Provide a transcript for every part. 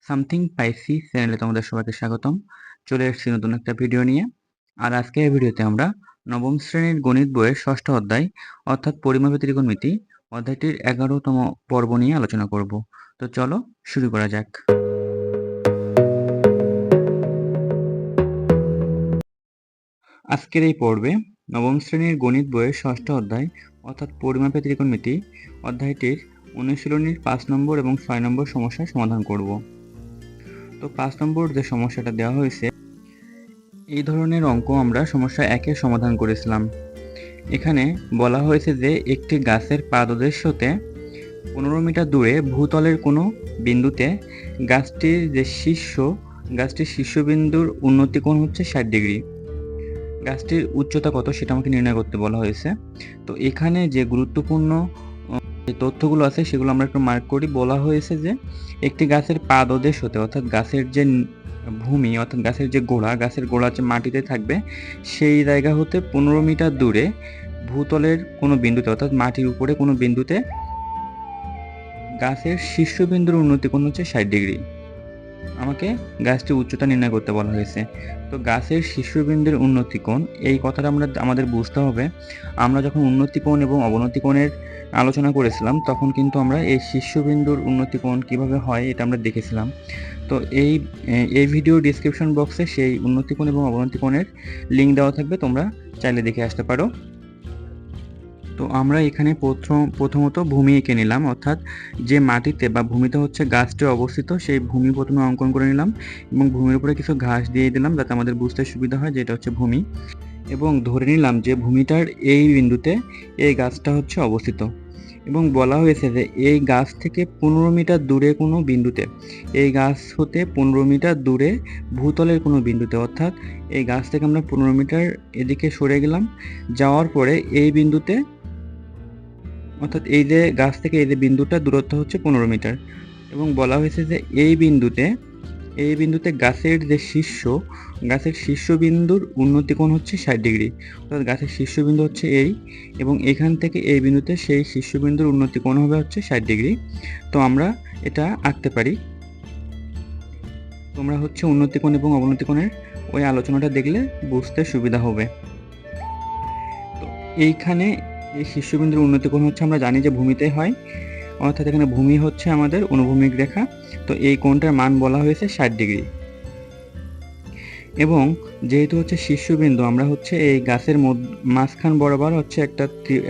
Something পাইসি চ্যানেলে তোমাদের সবাইকে স্বাগতম। চলে এসেছি নতুন একটা ভিডিও নিয়ে। আর আজকে এই ভিডিওতে আমরা নবম শ্রেণীর গণিত বইয়ের ষষ্ঠ অধ্যায় অর্থাৎ পরিমাপের ত্রিকোণমিতি অধ্যায়টির 11তম পর্ব নিয়ে আলোচনা করব। তো চলো শুরু করা যাক। আজকের এই পর্বে নবম শ্রেণীর গণিত বইয়ের ষষ্ঠ অধ্যায় অর্থাৎ পরিমাপের ত্রিকোণমিতি অধ্যায়টির অনুশীলনীর 5 নম্বর এবং 6 নম্বর সমস্যার সমাধান করব। তো 5 নম্বর যে সমস্যাটা দেওয়া হয়েছে, এই ধরনের অঙ্ক আমরা সমস্যা 1-এর সমাধান করেছিলাম। এখানে বলা হয়েছে যে একটি গাছের পাদদেশতে 15 মিটার দূরে ভূতলের কোনো বিন্দুতে গাছটির শীর্ষবিন্দুর উন্নতি কোণ হচ্ছে 60 ডিগ্রি। গাছটির উচ্চতা কত সেটা আমাকে নির্ণয় করতে বলা হয়েছে। তো এখানে যে গুরুত্বপূর্ণ যে তথ্যগুলো আছে সেগুলো আমরা একটু মার্ক করি। বলা হয়েছে যে একটি গাছের পাদদেশ হতে অর্থাৎ গাছের যে ভূমি অর্থাৎ গাছের গোড়া যে মাটিতে থাকবে সেই জায়গা হতে 15 মিটার দূরে ভূতলের কোনো বিন্দুতে অর্থাৎ মাটির উপরে কোনো বিন্দুতে গাছের শীর্ষবিন্দুর উন্নতি কোণ হচ্ছে 60 ডিগ্রি। আমাকে গাছটির উচ্চতা নির্ণয় করতে বলা হয়েছে। তো গাছের শীর্ষবিন্দুর উন্নতি কোণ, এই কথাটা আমাদের বুঝতে হবে। আমরা যখন উন্নতি কোণ এবং অবনতি কোণের আলোচনা করেছিলাম তখন কিন্তু আমরা এই শীর্ষবিন্দুর উন্নতি কোণ কীভাবে হয় এটা আমরা দেখেছিলাম। তো এই ভিডিও ডিসক্রিপশন বক্সে সেই উন্নতি কোণ এবং অবনতি কোণের লিঙ্ক দেওয়া থাকবে, তোমরা চাইলে দেখে আসতে পারো। তো আমরা এখানে প্রথমত ভূমি এঁকে নিলাম, অর্থাৎ যে মাটিতে বা ভূমিতে হচ্ছে গাছটি অবস্থিত সেই ভূমি প্রথমে অঙ্কন করে নিলাম এবং ভূমির উপরে কিছু ঘাস দিয়ে দিলাম যাতে আমাদের বুঝতে সুবিধা হয় যে এটা হচ্ছে ভূমি, এবং ধরে নিলাম যে ভূমিটার এই বিন্দুতে এই গাছটা হচ্ছে অবস্থিত। এবং বলা হয়েছে যে এই গাছ থেকে 15 মিটার দূরে কোনো বিন্দুতে, এই গাছ হতে 15 মিটার দূরে ভূতলের কোনো বিন্দুতে, অর্থাৎ এই গাছ থেকে আমরা 15 মিটার এদিকে সরে গেলাম, যাওয়ার পরে এই বিন্দুতে, অর্থাৎ এই যে গাছ থেকে এই যে বিন্দুটা দূরত্ব হচ্ছে 15 মিটার, এবং বলা হয়েছে যে এই বিন্দুতে গাছের শীর্ষবিন্দুর উন্নতি কোণ হচ্ছে 60 ডিগ্রি, অর্থাৎ গাছের শীর্ষবিন্দু হচ্ছে এই, এবং এখান থেকে এই বিন্দুতে সেই শীর্ষবিন্দুর উন্নতি কোণ হবে হচ্ছে 60 ডিগ্রি। তো আমরা এটা আঁকতে পারি। তোমরা হচ্ছে উন্নতি কোণ এবং অবনতি কোণের ওই আলোচনাটা দেখলে বুঝতে সুবিধা হবে। তো এইখানে এই শীর্ষবিন্দুর উন্নতি কোণ হচ্ছে আমরা জানি যে ভূমিতে হয়, অর্থাৎ এখানে ভূমি হচ্ছে আমাদের অনুভূমিক রেখা। তো এই কোণটার মান বলা হয়েছে 60 ডিগ্রি। এবং যেহেতু হচ্ছে শীর্ষবিন্দু, আমরা হচ্ছে এই গাছের মাঝখান বরাবর হচ্ছে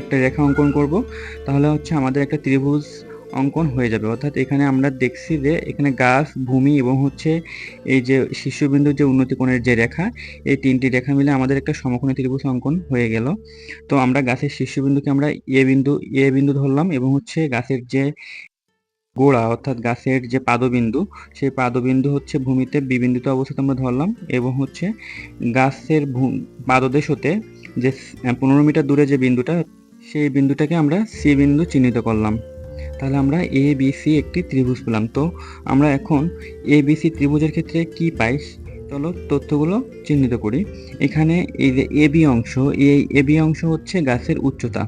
একটা রেখা অঙ্কন করব, তাহলে হচ্ছে আমাদের একটা ত্রিভুজ অঙ্কন হয়ে যাবে। অর্থাৎ এখানে আমরা দেখছি যে এখানে গাছ, ভূমি এবং হচ্ছে এই যে শীর্ষবিন্দুর যে উন্নতি কোণের যে রেখা, এই তিনটি রেখা মিলে আমাদের একটা সমকোণী ত্রিভুজ অঙ্কন হয়ে গেল। তো আমরা গাছের শীর্ষবিন্দুকে আমরা এ বিন্দু ধরলাম, এবং হচ্ছে গাছের যে গোড়া অর্থাৎ গাছের যে পাদবিন্দু, সেই পাদবিন্দু হচ্ছে ভূমিতে বি বিন্দুতে অবস্থিত আমরা ধরলাম, এবং হচ্ছে গাছের পাদদেশ হতে যে 15 মিটার দূরে যে বিন্দুটা, সেই বিন্দুটাকে আমরা সি বিন্দু চিহ্নিত করলাম। তাহলে আমরা এ বি সি একটি ত্রিভুজ পেলাম। তো আমরা এখন এ বি সি ত্রিভুজের ক্ষেত্রে কি পাই, চলো তথ্যগুলো চিহ্নিত করি। এখানে এই যে এ বি অংশ হচ্ছে গাছের উচ্চতা,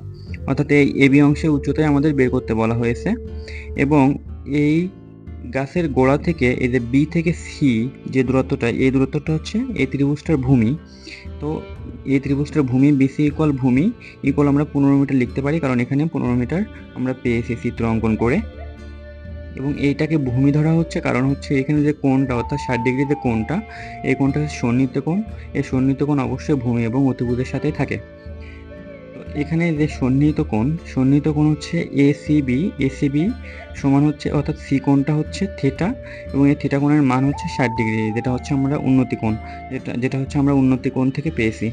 অর্থাৎ এই এ বি অংশের উচ্চতায় আমাদের বের করতে বলা হয়েছে। এবং এই গাছের গোড়া থেকে এই যে বি থেকে সি যে দূরত্বটা, এই দূরত্বটা হচ্ছে এই ত্রিভুজটার ভূমি। তো এই ত্রিভুজটার ভূমি বিসি ইকুয়াল ভূমি ইকুয়াল আমরা 15 মিটার লিখতে পারি, কারণ এখানে 15 মিটার আমরা পেয়েছি চিত্র অঙ্কন করে। এবং এইটাকে ভূমি ধরা হচ্ছে কারণ হচ্ছে এখানে যে কোণটা অর্থাৎ 60 ডিগ্রি যে কোণটা, এই কোণটা হচ্ছে সন্নিহিত কোণ। এই সন্নিহিত কোণ অবশ্যই ভূমি এবং অতিভুজের সাথেই থাকে। তো এখানে যে সন্নিহিত কোণ হচ্ছে এসিবি সমান হচ্ছে, অর্থাৎ সি কোণটা হচ্ছে থিটা, এবং এই থিটা কোণের মান হচ্ছে 60 ডিগ্রি, যেটা হচ্ছে আমরা উন্নতি কোণ, যেটা হচ্ছে আমরা উন্নতি কোণ থেকে পেয়েছি।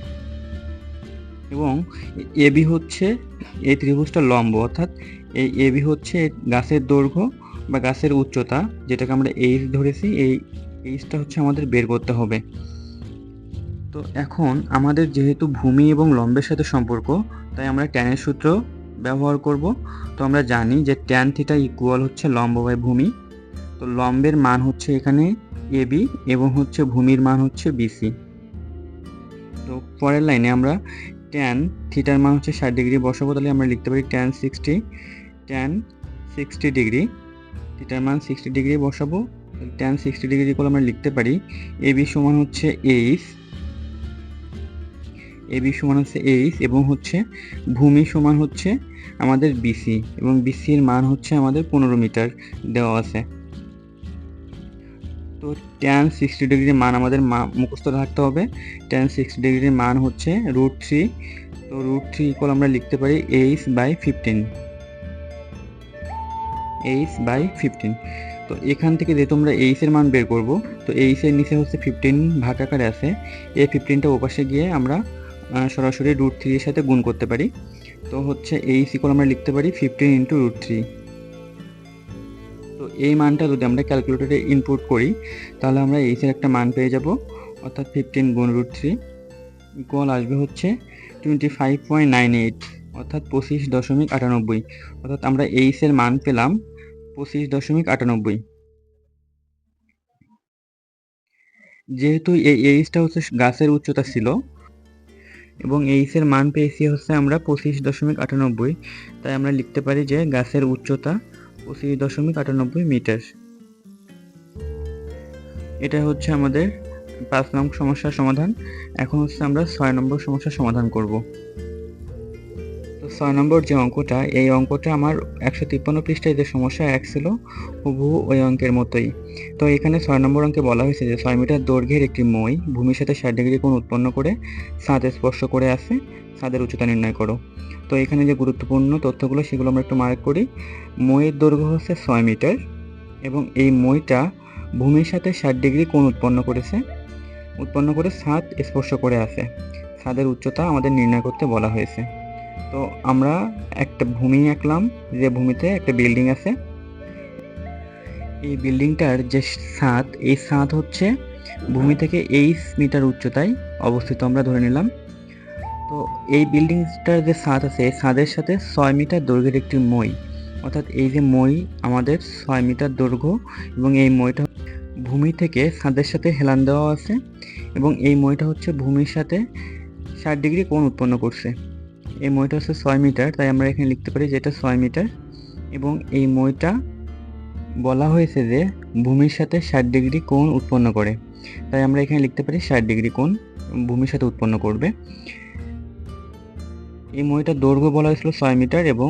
এবং এবি হচ্ছে এই ত্রিভুজটা লম্ব, অর্থাৎ এই এবি হচ্ছে গাছের দৈর্ঘ্য বা গাছের উচ্চতা, যেটাকে আমরা এইচ ধরেছি, এই এইচটা হচ্ছে আমাদের বের করতে হবে। তো এখন আমাদের যেহেতু ভূমি এবং লম্বের সাথে সম্পর্ক, তাই আমরা ট্যানের সূত্র ব্যবহার করব। তো আমরা জানি যে ট্যান থিটা ইকুয়াল হচ্ছে লম্ব বাই ভূমি। তো লম্বের মান হচ্ছে এখানে এবি এবং হচ্ছে ভূমির মান হচ্ছে বিসি। তো পরের লাইনে আমরা ট্যান থিটার মান হচ্ছে 60 ডিগ্রি বসাবো, তাহলে আমরা লিখতে পারি ট্যান 60 ডিগ্রি, থিটার মান 60 ডিগ্রি বসাবো, tan 60 ডিগ্রি ইকুয়াল আমরা লিখতে পারি এবি সমান হচ্ছে এইচ, এবি সমান হচ্ছে এইচ এবং হচ্ছে ভূমি সমান হচ্ছে আমাদের বিসি, এবং বিসির মান হচ্ছে আমাদের 15 মিটার দেওয়া আছে। তো tan 60 ডিগ্রির মান আমাদের মুখস্থ রাখতে হবে। tan 60 ডিগ্রির মান হচ্ছে √3। তো √3 ইকুয়াল আমরা লিখতে পারি h/15, h/15। তো এখান থেকে যেহেতু আমরা এইচ এর মান বের করব, তো এইচ এর নিচে হচ্ছে 15 ভাগ আকারে আছে, এই 15টা ওপাশে গিয়ে আমরা সরাসরি √3 এর সাথে গুণ করতে পারি। তো হচ্ছে এইচ ইকুয়াল আমরা লিখতে পারি 15 × √3। তো এই মানটা যদি আমরা ক্যালকুলেটরে ইনপুট করি তাহলে আমরা এইচ এর একটা মান পেয়ে যাব, অর্থাৎ 15 × √3 ইকুয়াল আসবে হচ্ছে 25.98, অর্থাৎ 25.98, অর্থাৎ আমরা এইচ এর মান পেলাম 25.98। যেহেতু এই এইচটা হচ্ছে গাছের উচ্চতা ছিল এবং এইচ এর মান পেয়েছি হচ্ছে আমরা 25.98, তাই আমরা লিখতে পারি যে গাছের উচ্চতা 25.98 মিটার। এটা হচ্ছে আমাদের 5 নং সমস্যার সমাধান। এখন হচ্ছে আমরা 6 নম্বর সমস্যার সমাধান করব। তো 6 নম্বর যে অঙ্কটা, এই অঙ্কটা আমার 153 পৃষ্ঠায় যে সমস্যা 1 ছিল হুবহু ওই অঙ্কের মতোই। তো এখানে 6 নম্বর অঙ্কে বলা হয়েছে যে 6 মিটার দৈর্ঘ্যের একটি মই ভূমির সাথে 60 ডিগ্রি কোণ উৎপন্ন করে ছাদ স্পর্শ করে আছে, ছাদের উচ্চতা নির্ণয় করো। তো এখানে যে গুরুত্বপূর্ণ তথ্যগুলো সেগুলো আমরা একটু মার্ক করি। মইয়ের দৈর্ঘ্য হচ্ছে 6 মিটার এবং এই মইটা ভূমির সাথে 60 ডিগ্রি কোণ উৎপন্ন করে ছাদ স্পর্শ করে আছে, ছাদের উচ্চতা আমাদের নির্ণয় করতে বলা হয়েছে। তো আমরা একটা ভূমি আঁকলাম, যে ভূমিতে একটা বিল্ডিং আছে। এই বিল্ডিংটার যে ছাদ, এই ছাদ হচ্ছে ভূমি থেকে 8 মিটার উচ্চতায় অবস্থিত আমরা ধরে নিলাম। তো এই বিল্ডিংটার যে ছাদ আছে, এই ছাদের সাথে 6 মিটার দৈর্ঘ্যের একটি মই, অর্থাৎ এই যে মই আমাদের 6 মিটার দৈর্ঘ্য এবং এই মইটা ভূমি থেকে ছাদের সাথে হেলান দেওয়া আছে এবং এই মইটা হচ্ছে ভূমির সাথে 60 ডিগ্রি কোণ উৎপন্ন করছে। এই মইটা হচ্ছে 6 মিটার, তাই আমরা এখানে লিখতে পারি যে এটা 6 মিটার এবং এই মইটা বলা হয়েছে যে ভূমির সাথে 60 ডিগ্রি কোণ উৎপন্ন করে, তাই আমরা এখানে লিখতে পারি 60 ডিগ্রি কোণ ভূমির সাথে উৎপন্ন করবে। এই মইটার দৈর্ঘ্য বলা হয়েছিল 6 মিটার এবং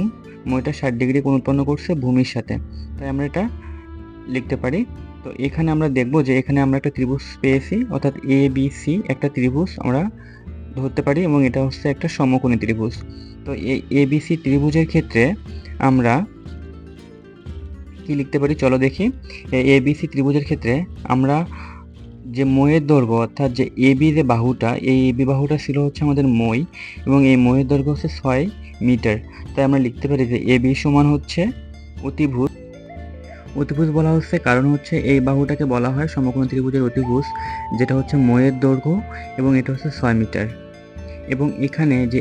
মইটা 60 ডিগ্রি কোণ উৎপন্ন করছে ভূমির সাথে, তাই আমরা এটা লিখতে পারি। তো এখানে আমরা দেখব যে এখানে আমরা একটা ত্রিভুজ পেয়েছি, অর্থাৎ ABC একটা ত্রিভুজ আমরা ধরতে পারি এবং এটা হচ্ছে একটা সমকোণী ত্রিভুজ। তো এই ABC ত্রিভুজের ক্ষেত্রে আমরা কি লিখতে পারি চলো দেখি। ABC ত্রিভুজের ক্ষেত্রে আমরা যে মইয়ের দৈর্ঘ্য, অর্থাৎ যে AB যে বাহুটা, এই AB বাহুটা ছিল হচ্ছে আমাদের মই এবং এই মইয়ের দৈর্ঘ্য হচ্ছে 6 মিটার, তাই আমরা লিখতে পারি যে AB সমান হচ্ছে অতিভুজ। অতিভুজ বলা হচ্ছে কারণ হচ্ছে এই বাহুটাকে বলা হয় সমকোণ ত্রিভুজের অতিভুজ, যেটা হচ্ছে মইয়ের দৈর্ঘ্য এবং এটা হচ্ছে 6 মিটার। এবং এখানে যে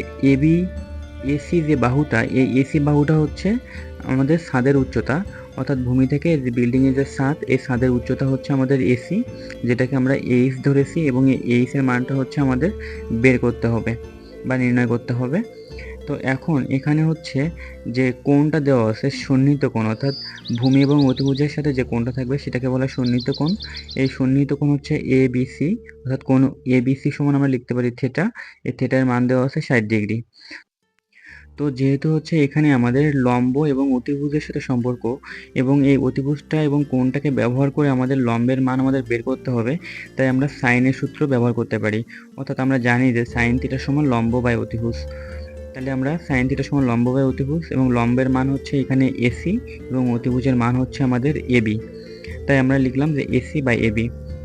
AC যে বাহুটা, এই AC বাহুটা হচ্ছে আমাদের ছাদের উচ্চতা, অর্থাৎ ভূমি থেকে যে বিল্ডিংয়ের যে ছাদ, এই ছাদের উচ্চতা হচ্ছে আমাদের AC, যেটাকে আমরা এইচ ধরেছি এবং এই এইচ এর মানটা হচ্ছে আমাদের বের করতে হবে বা নির্ণয় করতে হবে। তো এখন এখানে হচ্ছে যে কোণটা দেওয়া আছে সন্নিহিত কোণ, অর্থাৎ ভূমি এবং অতিভুজের সাথে যে কোণটা থাকবে সেটাকে বলা হয় সন্নিহিত কোণ। এই সন্নিহিত কোণ হচ্ছে ABC, অর্থাৎ কোণ ABC সমান আমরা লিখতে পারি থিটা। এই থিটার মান দেওয়া আছে 60 ডিগ্রি। তো যেহেতু হচ্ছে এখানে আমাদের লম্ব এবং অতিভুজের সাথে সম্পর্ক এবং এই অতিভুজটা এবং কোণটাকে ব্যবহার করে আমাদের লম্বের মান আমাদের বের করতে হবে, তাই আমরা সাইনের সূত্র ব্যবহার করতে পারি। অর্থাৎ আমরা জানি যে সাইন থিটা সমান লম্ব বাই অতিভুজ, তাহলে আমরা সাইন থিটা সমান লম্ব বাই অতিভুজ এবং লম্বের মান হচ্ছে এখানে AC এবং অতিভুজের মান হচ্ছে আমাদের AB, তাই আমরা লিখলাম যে AC বাই AB।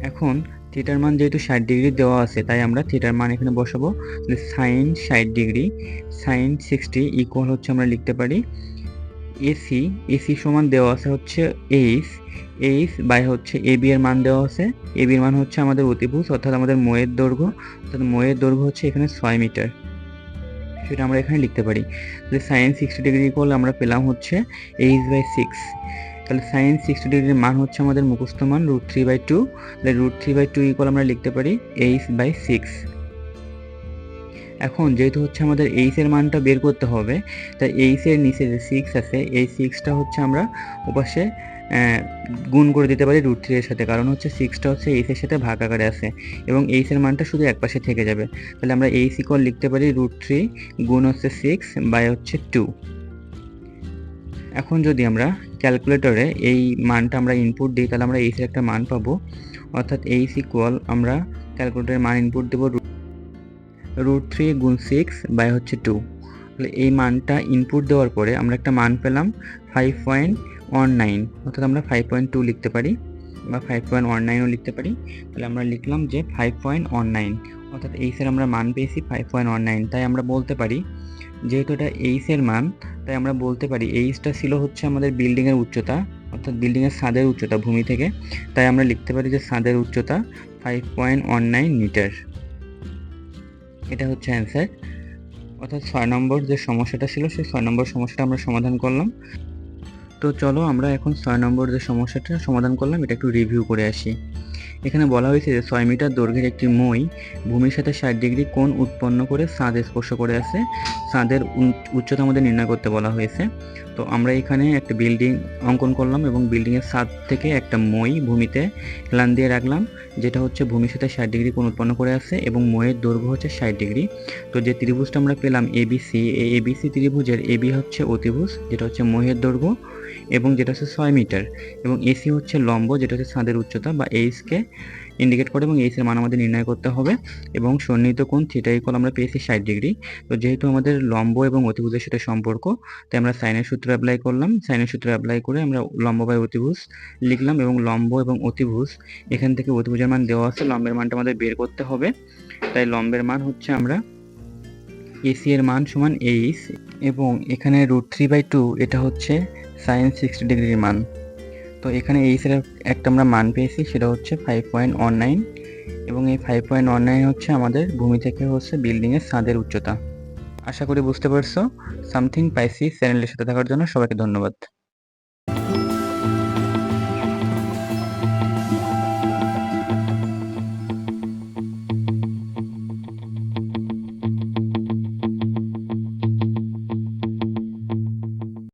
এখন থিটার মান যেহেতু 60 ডিগ্রি দেওয়া আছে, তাই আমরা থিটার মান এখানে বসাবো, যে সাইন 60 ডিগ্রি সাইন 60 ইকুয়াল হচ্ছে আমরা লিখতে পারি AC সমান দেওয়া আছে হচ্ছে এইচ বাই হচ্ছে AB এর মান দেওয়া আছে। AB এর মান হচ্ছে আমাদের অতিভুজ, অর্থাৎ আমাদের মইয়ের দৈর্ঘ্য, অর্থাৎ মইয়ের দৈর্ঘ্য হচ্ছে এখানে 6 মিটার, সেটা আমরা এখানে লিখতে পারি। তাহলে সাইন 60 ডিগ্রি ইকুয়াল আমরা পেলাম হচ্ছে h/6। তাহলে সাইন 60 ডিগ্রির মান হচ্ছে আমাদের মুখস্থ মান √3/2, তাহলে √3/2 ইকুয়াল আমরা লিখতে পারি h/6। এখন যেহেতু হচ্ছে আমাদের h এর মানটা বের করতে হবে, তাই h এর নিচে যে 6 আছে, এই 6টা হচ্ছে আমরা ওপাশে গুণ করে দিতে পারি √3 এর সাথে, কারণ হচ্ছে 6টা হচ্ছে এইচ এর সাথে ভাগ আকারে আছে এবং এইচ এর মানটা শুধু এক পাশে থেকে যাবে। তাহলে আমরা এইচ ইকুয়াল লিখতে পারি √3 গুণ হচ্ছে 6 বাই হচ্ছে 2। এখন যদি আমরা ক্যালকুলেটরে এই মানটা আমরা ইনপুট দিই তাহলে আমরা এইচ এর একটা মান পাবো, অর্থাৎ এইচ ইকুয়াল আমরা ক্যালকুলেটরের মান ইনপুট দেব √3 গুণ 6 বাই হচ্ছে 2। তাহলে এই মানটা ইনপুট দেওয়ার পরে আমরা একটা মান পেলাম 5.19, অর্থাৎ আমরা 5.2 লিখতে পারি বা 5.19ও লিখতে পারি। তাহলে আমরা লিখলাম যে 5.19, অর্থাৎ এইচ এর আমরা মান পেয়েছি 5.19। তাই আমরা বলতে পারি, যেহেতু এটা এইচ এর মান, তাই আমরা বলতে পারি এইচটা ছিল হচ্ছে আমাদের বিল্ডিংয়ের উচ্চতা, অর্থাৎ বিল্ডিংয়ের ছাদের উচ্চতা ভূমি থেকে। তাই আমরা লিখতে পারি যে ছাদের উচ্চতা 5.19 মিটার। এটা হচ্ছে অ্যান্সার। অর্থাৎ 6 নম্বর যে সমস্যাটা ছিল সেই 6 নম্বর সমস্যাটা আমরা সমাধান করলাম। তো চলো আমরা এখন 6 নম্বর যে সমস্যাটা সমাধান করলাম এটা একটু রিভিউ করে আসি। এখানে বলা হয়েছে যে 6 মিটার দৈর্ঘ্যের একটি মই ভূমির সাথে 60 ডিগ্রি কোণ উৎপন্ন করে ছাদ স্পর্শ করে আছে। ছাদের উচ্চতা আমাদের নির্ণয় করতে বলা হয়েছে। তো আমরা এখানে একটা বিল্ডিং অঙ্কন করলাম এবং বিল্ডিংয়ের ছাদ থেকে একটা মই ভূমিতে হেলান দিয়ে রাখলাম, যেটা হচ্ছে ভূমির সাথে 60 ডিগ্রি কোণ উৎপন্ন করে আছে এবং মইয়ের দৈর্ঘ্য হচ্ছে 60 ডিগ্রি। তো যে ত্রিভুজটা আমরা পেলাম এবিসি, এই এবিসি ত্রিভুজের এবি হচ্ছে অতিভুজ, যেটা হচ্ছে মইয়ের দৈর্ঘ্য এবং যেটা হচ্ছে 6 মিটার, এবং এসি হচ্ছে লম্ব, যেটা হচ্ছে ছাদের উচ্চতা বা এইচকে ইন্ডিকেট করে এবং এইচ এর মান আমাদের নির্ণয় করতে হবে। এবং সন্নিহিত কোণ থিটা ইকুয়াল আমরা পেয়েছি 60 ডিগ্রি। তো যেহেতু আমাদের লম্ব এবং অতিভুজের সাথে সম্পর্ক, তাই আমরা সাইনের সূত্র অ্যাপ্লাই করলাম। সাইনের সূত্র অ্যাপ্লাই করে আমরা লম্ব বাই অতিভুজ লিখলাম এবং লম্ব এবং অতিভুজ এখান থেকে অতিভুজের মান দেওয়া আছে, লম্বের মানটা আমাদের বের করতে হবে। তাই লম্বের মান হচ্ছে আমরা এসি এর মান সমান এইচ এবং এখানে √3/2 এটা হচ্ছে সাইন 60 ডিগ্রির মান। তো এখানে এইচ এর একটা আমরা মান পেয়েছি, সেটা হচ্ছে 5.19 এবং এই 5.19 হচ্ছে আমাদের ভূমি থেকে হচ্ছে বিল্ডিংয়ের ছাদের উচ্চতা। আশা করি বুঝতে পারছো। সামথিং পাইসি চ্যানেলের সাথে থাকার জন্য সবাইকে ধন্যবাদ।